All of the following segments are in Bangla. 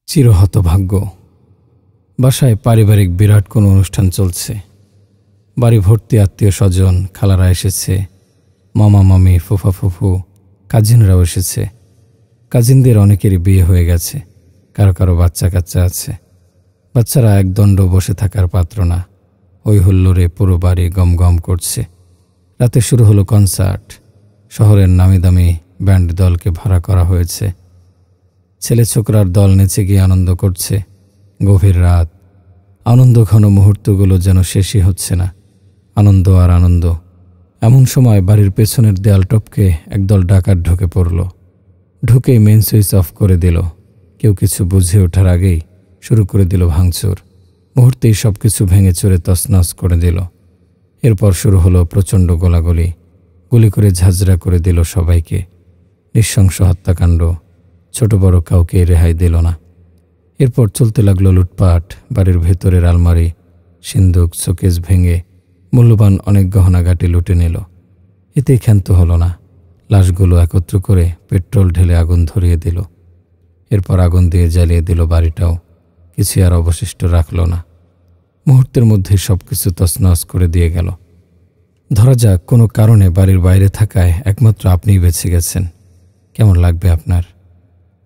চিরহতভাগ্য। বাসায় পারিবারিক বিরাট কোনো অনুষ্ঠান চলছে। বাড়ি ভর্তি আত্মীয় স্বজন, খালারা এসেছে, মামা মামি, ফুফা ফুফু, কাজিনরাও এসেছে। কাজিনদের অনেকেরই বিয়ে হয়ে গেছে, কারো কারো বাচ্চা কাচ্চা আছে। বাচ্চারা একদণ্ড বসে থাকার পাত্র না। ওই হুল্লোড়ে পুরো বাড়ি গম গম করছে। রাতে শুরু হলো কনসার্ট। শহরের নামি দামি ব্যান্ড দলকে ভাড়া করা হয়েছে। ছেলে ছোকরার দল নেচে গিয়ে আনন্দ করছে। গভীর রাত, আনন্দ ঘন মুহূর্তগুলো যেন শেষই হচ্ছে না। আনন্দ আর আনন্দ। এমন সময় বাড়ির পেছনের দেয়াল টপকে একদল ডাকাত ঢুকে পড়ল। ঢুকেই মেন সুইচ অফ করে দিল। কেউ কিছু বুঝে ওঠার আগেই শুরু করে দিল ভাঙচুর। মুহূর্তেই সব কিছু ভেঙে চুরে তছনছ করে দিল। এরপর শুরু হলো প্রচণ্ড গোলাগুলি। গুলি করে ঝাঁঝরা করে দিল সবাইকে। নৃশংস হত্যাকাণ্ড। ছোট বড় কাউকে রেহাই দিল না। এরপর চলতে লাগলো লুটপাট। বাড়ির ভেতরের আলমারি, সিন্দুক, শোকেস ভেঙে মূল্যবান অনেক গহনাগাটি লুটে নিল। এতেই ক্ষান্ত হলো না। লাশগুলো একত্র করে পেট্রোল ঢেলে আগুন ধরিয়ে দিল। এরপর আগুন দিয়ে জ্বালিয়ে দিল বাড়িটাও। কিছু আর অবশিষ্ট রাখল না। মুহূর্তের মধ্যে সব কিছু তছনছ করে দিয়ে গেল। ধরা যাক কোনো কারণে বাড়ির বাইরে থাকায় একমাত্র আপনিই বেঁচে গেছেন। কেমন লাগবে আপনার?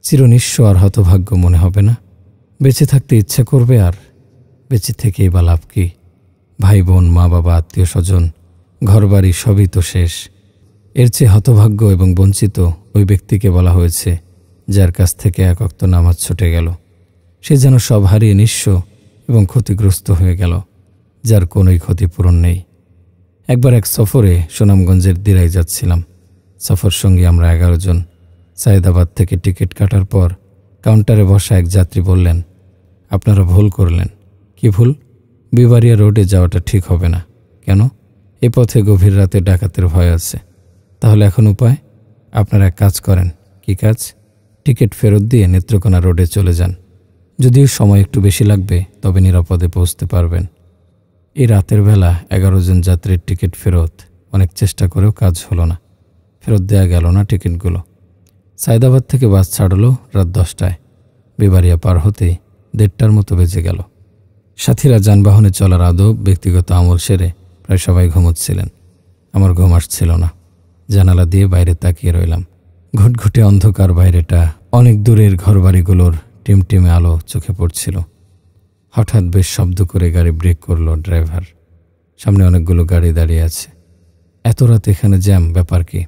চিরনিঃস্ব আর হতভাগ্য মনে হবে না? বেঁচে থাকতে ইচ্ছা করবে আর? বেঁচে থেকেই বা লাভ কি? ভাই বোন, মা বাবা, আত্মীয় স্বজন, ঘরবাড়ি সবই তো শেষ। এর চেয়ে হতভাগ্য এবং বঞ্চিত ওই ব্যক্তিকে বলা হয়েছে যার কাছ থেকে এক ওয়াক্ত নামাজ ছুটে গেল। সে যেন সব হারিয়ে নিঃস্ব এবং ক্ষতিগ্রস্ত হয়ে গেল, যার কোনোই ক্ষতিপূরণ নেই। একবার এক সফরে সুনামগঞ্জের দিরাই যাচ্ছিলাম। সফর সঙ্গী আমরা 11 জন। সায়েদাবাদ থেকে টিকিট কাটার পর কাউন্টারে বসা এক যাত্রী বললেন, আপনারা ভুল করলেন। কি ভুল? বিবারিয়া রোডে যাওয়াটা ঠিক হবে না। কেন? এ পথে গভীর রাতে ডাকাতের ভয় আছে। তাহলে এখন উপায়? আপনারা এক কাজ করেন। কি কাজ? টিকিট ফেরত দিয়ে নেত্রকোনা রোডে চলে যান। যদিও সময় একটু বেশি লাগবে, তবে নিরাপদে পৌঁছতে পারবেন। এই রাতের বেলা 11 জন যাত্রীর টিকিট ফেরত। অনেক চেষ্টা করেও কাজ হলো না। ফেরত দেয়া গেল না টিকিটগুলো। সায়েদাবাদ থেকে বাস ছাড়লো রাত 10টায়। বিবারিয়া পার হতেই 1:30টার মতো বেজে গেল। সাথীরা যানবাহনে চলার আদব, ব্যক্তিগত আমল সেরে প্রায় সবাই ঘুমোচ্ছিলেন। আমার ঘুম আসছিল না। জানালা দিয়ে বাইরে তাকিয়ে রইলাম। ঘুটঘুটে অন্ধকার বাইরেটা। অনেক দূরের ঘরবাড়িগুলোর টিমটিমে আলো চোখে পড়ছিল। হঠাৎ বেশ শব্দ করে গাড়ি ব্রেক করলো ড্রাইভার। সামনে অনেকগুলো গাড়ি দাঁড়িয়ে আছে। এত রাত এখানে জ্যাম, ব্যাপার কি?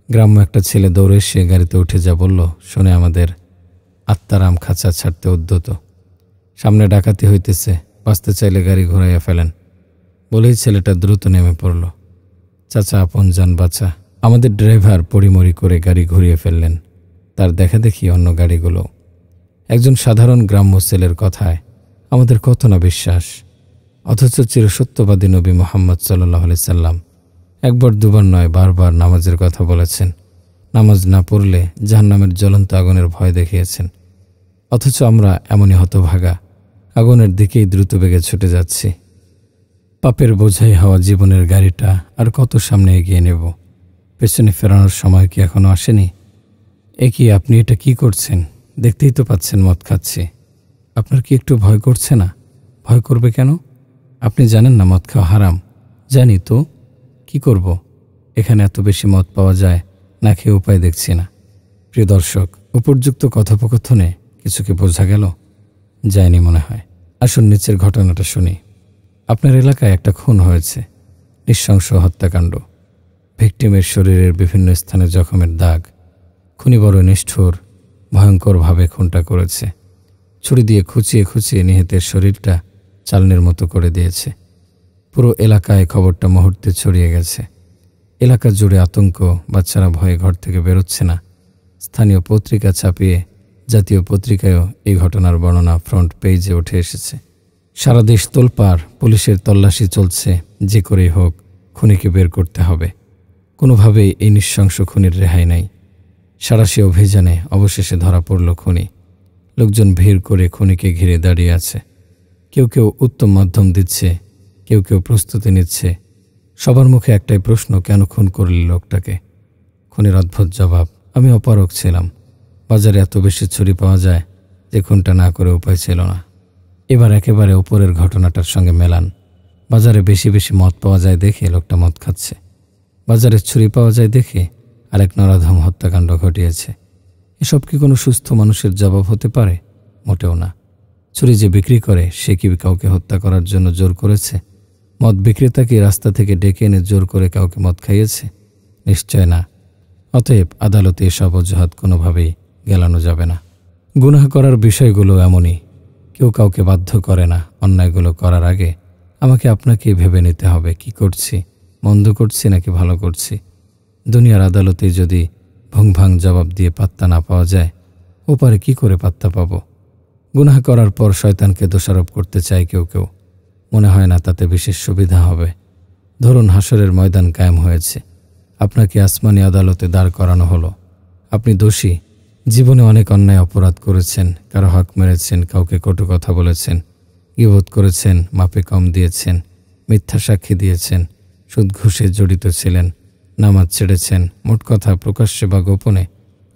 গ্রাম্য একটা ছেলে দৌড়ে এসে গাড়িতে উঠে যা বলল শুনে আমাদের আত্মারাম খাঁচা ছাড়তে উদ্যত। সামনে ডাকাতি হইতেছে, বাঁচতে চাইলে গাড়ি ঘোরাইয়া ফেলেন বলেই ছেলেটা দ্রুত নেমে পড়ল। চাচা, আপন যান বাঁচা। আমাদের ড্রাইভার পরিমরি করে গাড়ি ঘুরিয়ে ফেললেন। তার দেখা দেখি অন্য গাড়িগুলো। একজন সাধারণ গ্রাম্য ছেলের কথায় আমাদের কত না বিশ্বাস। অথচ চিরসত্যবাদী নবী মুহাম্মদ সাল্লাল্লাহু আলাইহি সাল্লাম একবার দুবার নয়, বারবার নামাজের কথা বলেছেন। নামাজ না পড়লে জাহান্নামের জ্বলন্ত আগুনের ভয় দেখিয়েছেন। অথচ আমরা এমনই হতভাগা, আগুনের দিকেই দ্রুত বেগে ছুটে যাচ্ছি। পাপের বোঝাই হওয়া জীবনের গাড়িটা আর কত সামনে এগিয়ে নেব? পেছনে ফেরানোর সময় কি এখনো আসেনি? কি আপনি এটা কি করছেন? দেখতেই তো পাচ্ছেন মদ খাচ্ছি। আপনার কি একটু ভয় করছে না? ভয় করবে কেন? আপনি জানেন না মদ খাওয়া হারাম? জানি তো। কি করব? এখানে এত বেশি মদ পাওয়া যায়, না খেয়ে উপায় দেখছি না। প্রিয় দর্শক, উপর্যুক্ত কথোপকথনে কিছু কি বোঝা গেল? যায়নি মনে হয়। আসুন নিচের ঘটনাটা শুনি। আপনার এলাকায় একটা খুন হয়েছে। নৃশংস হত্যাকাণ্ড। ভিকটিমের শরীরের বিভিন্ন স্থানে জখমের দাগ। খুনি বড় নিষ্ঠুর, ভয়ঙ্করভাবে খুনটা করেছে। ছুরি দিয়ে খুঁচিয়ে খুঁচিয়ে নিহতের শরীরটা চালনির মতো করে দিয়েছে। পুরো এলাকায় খবরটা মুহূর্তে ছড়িয়ে গেছে। এলাকা জুড়ে আতঙ্ক। বাচ্চারা ভয়ে ঘর থেকে বেরোচ্ছে না। স্থানীয় পত্রিকা ছাপিয়ে জাতীয় পত্রিকায়ও এই ঘটনার বর্ণনা ফ্রন্ট পেজে উঠে এসেছে। সারা দেশ তোলপাড়। পুলিশের তল্লাশি চলছে। যে করেই হোক খুনিকে বের করতে হবে। কোনোভাবেই এই নৃশংস খুনির রেহাই নাই। সাঁড়াশি অভিযানে অবশেষে ধরা পড়ল খুনি। লোকজন ভিড় করে খুনিকে ঘিরে দাঁড়িয়ে আছে। কেউ কেউ উত্তম মাধ্যম দিচ্ছে, কেউ কেউ প্রস্তুতি নিচ্ছে। সবার মুখে একটাই প্রশ্ন, কেন খুন করলি লোকটাকে? খুনির অদ্ভুত জবাব, আমি অপারগ ছিলাম। বাজারে এত বেশি ছুরি পাওয়া যায়, যে খুনটা না করে উপায় ছিল না। এবার একেবারে উপরের ঘটনাটার সঙ্গে মেলান। বাজারে বেশি বেশি মদ পাওয়া যায় দেখে লোকটা মদ খাচ্ছে। বাজারে ছুরি পাওয়া যায় দেখে আরেক নরাধম হত্যাকাণ্ড ঘটিয়েছে। এসব কি কোনো সুস্থ মানুষের জবাব হতে পারে? মোটেও না। ছুরি যে বিক্রি করে সে কি কাউকে হত্যা করার জন্য জোর করেছে? মদ বিক্রেতা কি রাস্তা থেকে ডেকে এনে জোর করে কাউকে মদ খাইয়েছে? নিশ্চয় না। অতএব আদালতে এসব অজুহাত কোনোভাবেই গেলানো যাবে না। গুনাহ করার বিষয়গুলো এমনই, কেউ কাউকে বাধ্য করে না। অন্যায়গুলো করার আগে আমাকে আপনাকেই ভেবে নিতে হবে, কি করছি, মন্দ করছি নাকি ভালো করছি। দুনিয়ার আদালতে যদি ভংভাং জবাব দিয়ে পাত্তা না পাওয়া যায়, ওপারে কি করে পাত্তা পাব? গুনাহ করার পর শয়তানকে দোষারোপ করতে চায় কেউ কেউ। মনে হয় না তাতে বিশেষ সুবিধা হবে। ধরুন হাসরের ময়দান কায়েম হয়েছে, আপনাকে আসমানি আদালতে দাঁড় করানো হলো। আপনি দোষী, জীবনে অনেক অন্যায় অপরাধ করেছেন, কারো হক মেরেছেন, কাউকে কটু কথা বলেছেন, গীবত করেছেন, মাপে কম দিয়েছেন, মিথ্যা সাক্ষী দিয়েছেন, সুদ ঘুষে জড়িত ছিলেন, নামাজ ছেড়েছেন, মোট কথা প্রকাশ্যে বা গোপনে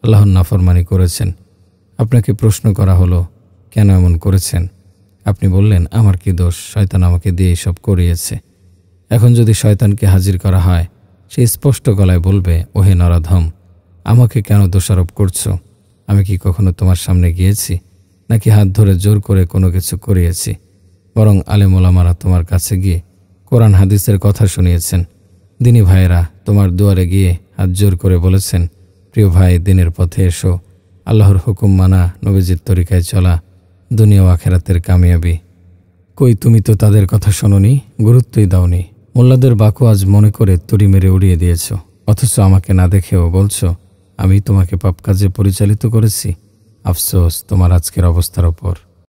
আল্লাহর নাফরমানি করেছেন। আপনাকে প্রশ্ন করা হলো, কেন এমন করেছেন? আপনি বললেন, আমার কি দোষ, শয়তান আমাকে দিয়ে এসব করিয়েছে। এখন যদি শয়তানকে হাজির করা হয়, সে স্পষ্ট গলায় বলবে, ওহে নরাধম, আমাকে কেন দোষারোপ করছো? আমি কি কখনো তোমার সামনে গিয়েছি, নাকি হাত ধরে জোর করে কোনো কিছু করিয়েছি? বরং আলেম ওলামারা তোমার কাছে গিয়ে কোরআন হাদিসের কথা শুনিয়েছেন। দিনী ভাইয়েরা তোমার দুয়ারে গিয়ে হাত জোর করে বলেছেন, প্রিয় ভাই, দিনের পথে এসো, আল্লাহর হুকুম মানা, নবীজির তরিকায় চলা, দুনিয়া ও আখেরাতের কামিয়াবি। কই তুমি তো তাদের কথা শোনোনি, গুরুত্বই দাওনি। মোল্লাদের বাকু আজ মনে করে তুড়ি মেরে উড়িয়ে দিয়েছ, অথচ আমাকে না দেখেও বলছো আমি তোমাকে পাপ কাজে পরিচালিত করেছি। আফসোস তোমার আজকের অবস্থার ওপর।